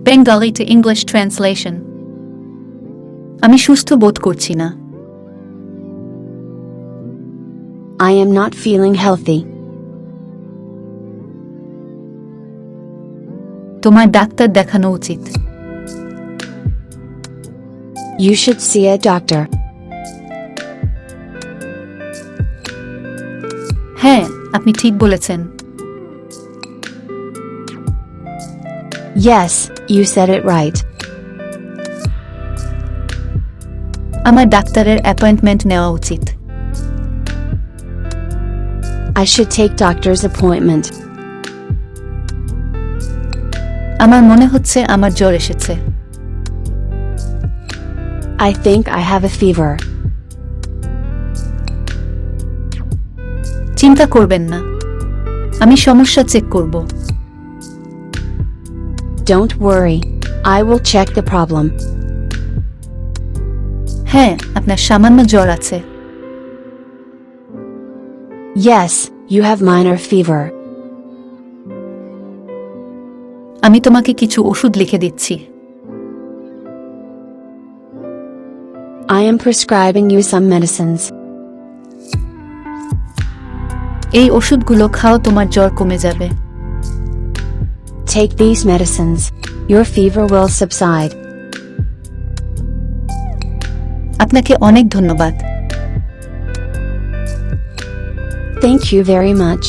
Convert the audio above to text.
Bengali to English translation. আমি সুস্থ বোধ করছি না। I am not feeling healthy. তোমার ডাক্তার দেখানো উচিত। You should see a doctor. হ্যাঁ, আপনি ঠিক বলেছেন। Yes, you said it right. আমার ডাক্তারের অ্যাপয়েন্টমেন্ট নেওয়া উচিত। I should take doctor's appointment. আমার মনে হচ্ছে আমার জ্বর এসেছে। I think I have a fever. চিন্তা করবেন না, আমি সমস্যা চেক করব। Don't worry, I will check the problem. হ্যাঁ, আপনার সামান্য জ্বর আছে। Yes, you have minor fever. আমি তোমাকে কিছু ওষুধ লিখে দিচ্ছি। I am prescribing you some medicines. এই ওষুধগুলো খাও, তোমার জ্বর কমে যাবে। Take these medicines. Your fever will subside. আপনাকে অনেক ধন্যবাদ। Thank you very much.